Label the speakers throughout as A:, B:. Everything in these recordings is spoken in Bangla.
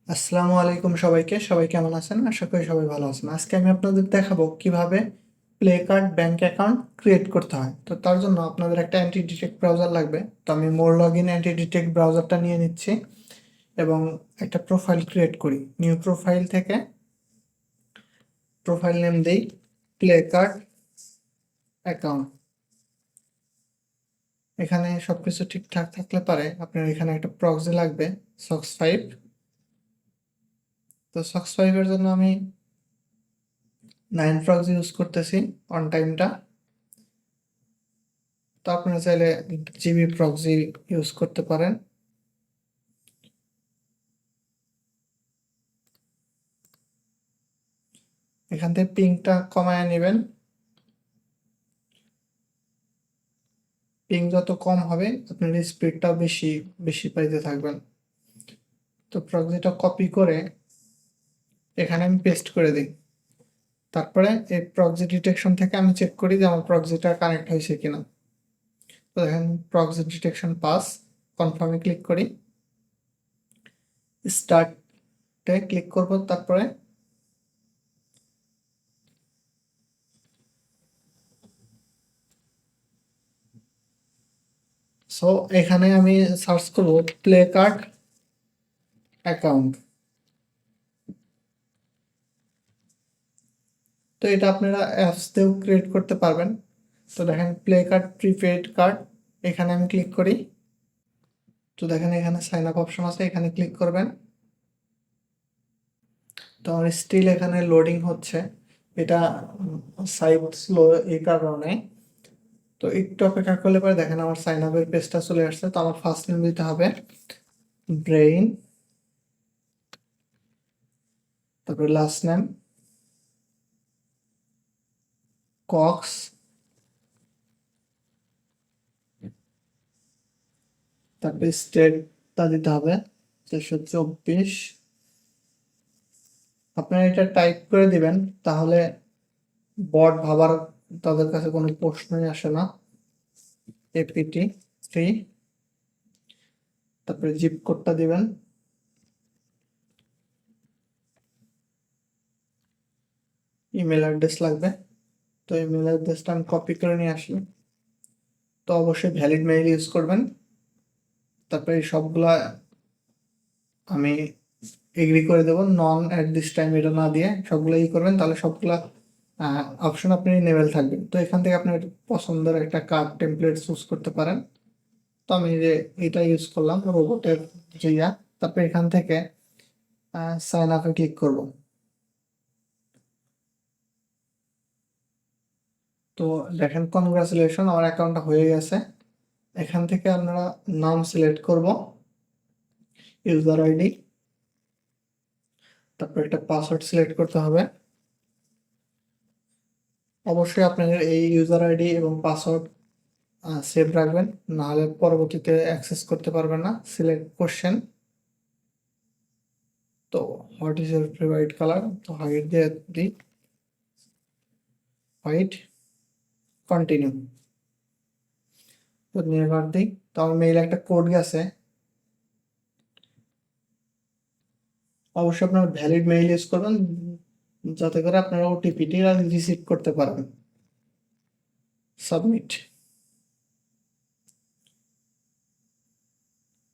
A: আসসালামু আলাইকুম সবাইকে। সবাই কেমন আছেন? আশা করি সবাই ভালো আছেন। আজকে আমি আপনাদের দেখাবো কিভাবে play card bank account create করতে হয়। তো তার জন্য আপনাদের একটা অ্যান্টি ডিটেক্ট ব্রাউজার লাগবে। তো আমি মোর লগ ইন অ্যান্টি ডিটেক্ট ব্রাউজারটা নিয়ে নিচ্ছি এবং একটা প্রোফাইল ক্রিয়েট করি। নিউ প্রোফাইল থেকে প্রোফাইল নেম দেই প্লে কার্ড অ্যাকাউন্ট। এখানে সবকিছু ঠিকঠাক থাকলে পারে আপনার এখানে একটা প্রক্সি লাগবে সক্স 5। তো সক্স 5 এর জন্য আমি 9 প্রক্সি ইউজ করতেছি অন টাইমটা। তো আপনারা চাইলে জিবি প্রক্সি ইউজ করতে পারেন। এখান থেকে পিংটা কমায় নেবেন। পিং যত কম হবে আপনার স্পিডটাও বেশি বেশি পাইতে থাকবেন। তো প্রক্সিটা কপি করে এখানে আমি পেস্ট করে দিই। তারপরে এই প্রক্সি ডিটেকশন থেকে আমি চেক করি যে আমার প্রক্সিটা কানেক্ট হয়েছে কিনা। তো দেখেন প্রক্সি ডিটেকশন পাস, কনফার্মে ক্লিক করি, স্টার্টে ক্লিক করব। তারপরে সো এখানে আমি সার্চ করব প্লে কার্ড অ্যাকাউন্ট। তো এটা আপনারা অ্যাপস দিয়েও ক্রিয়েট করতে পারবেন। তো দেখেন প্লে কার্ড প্রিপেড কার্ড, এখানে আমি ক্লিক করি। তো দেখেন এখানে সাইন আপ অপশন আছে, এখানে ক্লিক করবেন। তো আমার স্টিল এখানে লোডিং হচ্ছে, এটা সাইট স্লো এই কারণে। তো একটু অপেক্ষা করলে পরে দেখেন আমার সাইন আপের পেজটা চলে আসছে। তো আমার ফার্স্ট নেম দিতে হবে ব্রেইন, তারপরে লাস্ট নেম কক্স, তারপরে স্টেটটা দিতে হবে 424। আপনারা এটা টাইপ করে দিবেন, তাহলে বট ভাবার তাদের কাছে কোনো প্রশ্নই আসে না। APT 3, তারপরে জিপ কোডটা দিবেন। ইমেল অ্যাড্রেস লাগবে। তো ইমেল অ্যাড্রেসটা আমি কপি করে নিয়ে আসি। তো অবশ্যই ভ্যালিড মেইল ইউজ করবেন। তারপরে এই সবগুলা আমি এগ্রি করে দেবো, নন অ্যাট দিস টাইম এটা না দিয়ে সবগুলো করবেন, তাহলে সবগুলা অপশন আপনি ইনেবল থাকবে। তো এখান থেকে আপনার পছন্দের একটা কার্ড টেমপ্লেট চুজ করতে পারেন। তো আমি যে এটা ইউজ করলাম রোবটের ইয়া। তারপরে এখান থেকে সাইন আপে ক্লিক করব। তো দেখেন কনগ্রাচুলেশন, আমার অ্যাকাউন্টটা হয়ে গেছে। এখান থেকে আমরা নাম সিলেক্ট করব, ইউজার আইডি, তারপর একটা পাসওয়ার্ড সিলেক্ট করতে হবে। অবশ্যই আপনাদের এই ইউজার আইডি এবং পাসওয়ার্ড সেভ রাখবেন, নাহলে পরবর্তীতে অ্যাক্সেস করতে পারবেন না। সিলেক্ট কোশ্চেন, তো what is your favourite colour, তো হোয়াইট দিয়ে দিই, হোয়াইট, কন্টিনিউ। তো নেভার দিই। তো আমার মেইলে একটা কোড গেছে, অবশ্যই আপনার ভ্যালিড মেইল ইউজ করবেন যাতে করে আপনারা ওটিপিটি রিসিভ করতে পারবেন। সাবমিট।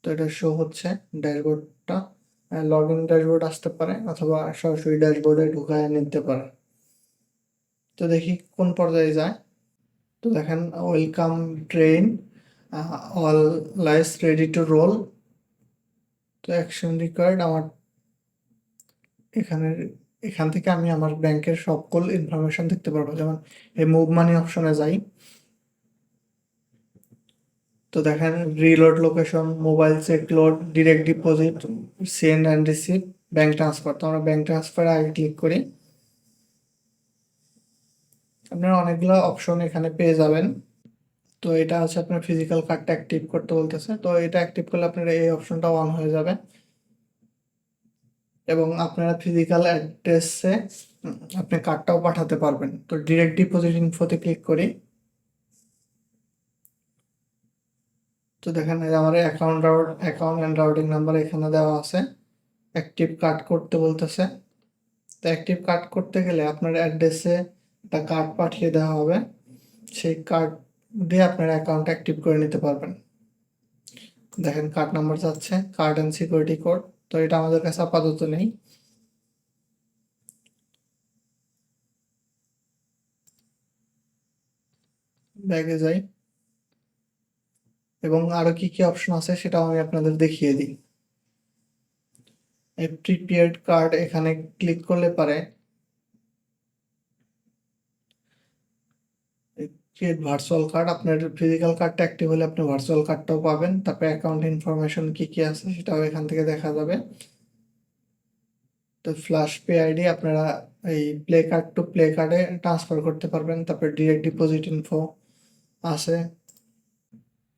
A: তো এটা শো হচ্ছে ড্যাশবোর্ডটা। লগ ইন ড্যাশবোর্ড আসতে পারে অথবা সরাসরি ড্যাশবোর্ডে ঢুকায় নিতে পারে। তো দেখি কোন পর্যায়ে যায়। তো দেখেন welcome train, all lies ready to roll. তো অ্যাকশন রিকোয়ার্ড আমার এখানে, এখান থেকে আমি আমার ব্যাংকের সকল ইনফরমেশন দেখতে পারবো। যেমন এই মুভ মানি অপশনে যাই। তো দেখেন reload location, mobile check load, direct deposit, send and receive, bank transfer. তো আমরা ব্যাংক ট্রান্সফার আগে ক্লিক করি। আপনারা অনেকগুলো অপশন এখানে পেয়ে যাবেন। তো এটা হচ্ছে আপনার ফিজিক্যাল কার্ডটা অ্যাক্টিভ করতে বলতেছে। তো এটা অ্যাক্টিভ করলে আপনার এই অপশনটা অন হয়ে যাবে এবং আপনারা ফিজিক্যাল অ্যাড্রেসে আপনি কার্ডটাও পাঠাতে পারবেন। তো ডিরেক্ট ডিপোজিট ইনফোতে ক্লিক করি। তো দেখেন এই আমার অ্যাকাউন্ট অ্যান্ড রাউটিং নাম্বার এখানে দেওয়া আছে। অ্যাক্টিভ কার্ড করতে বলতেছে। তো অ্যাক্টিভ কার্ড করতে গেলে আপনার অ্যাড্রেসে একটা কার্ড পাঠিয়ে দেওয়া হবে, সেই কার্ড দিয়ে আপনার অ্যাকাউন্ট অ্যাক্টিভ করে নিতে পারবেন। দেখেন কার্ড নাম্বার যাচ্ছে, কার্ড অ্যান্ড সিকিউরিটি কোড। তো এটা আমাদের কাছে আপাতত নেই। ব্যাগে যাই এবং আরো কি কি অপশন আছে সেটাও আমি আপনাদের দেখিয়ে দিই। এই প্রিপেড কার্ড এখানে ক্লিক করলে পারে ক্রিয়েট ভার্চুয়াল কার্ড, আপনার ফিজিক্যাল কার্ডটা অ্যাক্টিভ হলে আপনি ভার্চুয়াল কার্ডটাও পাবেন। তারপরে অ্যাকাউন্ট ইনফরমেশন কি কি আছে সেটাও এখান থেকে দেখা যাবে। তো ফ্ল্যাশ পে আইডি আপনারা এই প্লে কার্ড টু প্লে কার্ডে ট্রান্সফার করতে পারবেন। তারপরে ডিরেক্ট ডিপোজিট ইনফো আছে।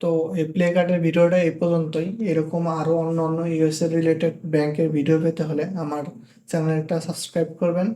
A: তো এই প্লে কার্ডের ভিডিওটা এই পর্যন্তই। এরকম আরো অন্য অন্য ইউএসএ রিলেটেড ব্যাংকের ভিডিও পেতে হলে আমার চ্যানেলটা সাবস্ক্রাইব করবেন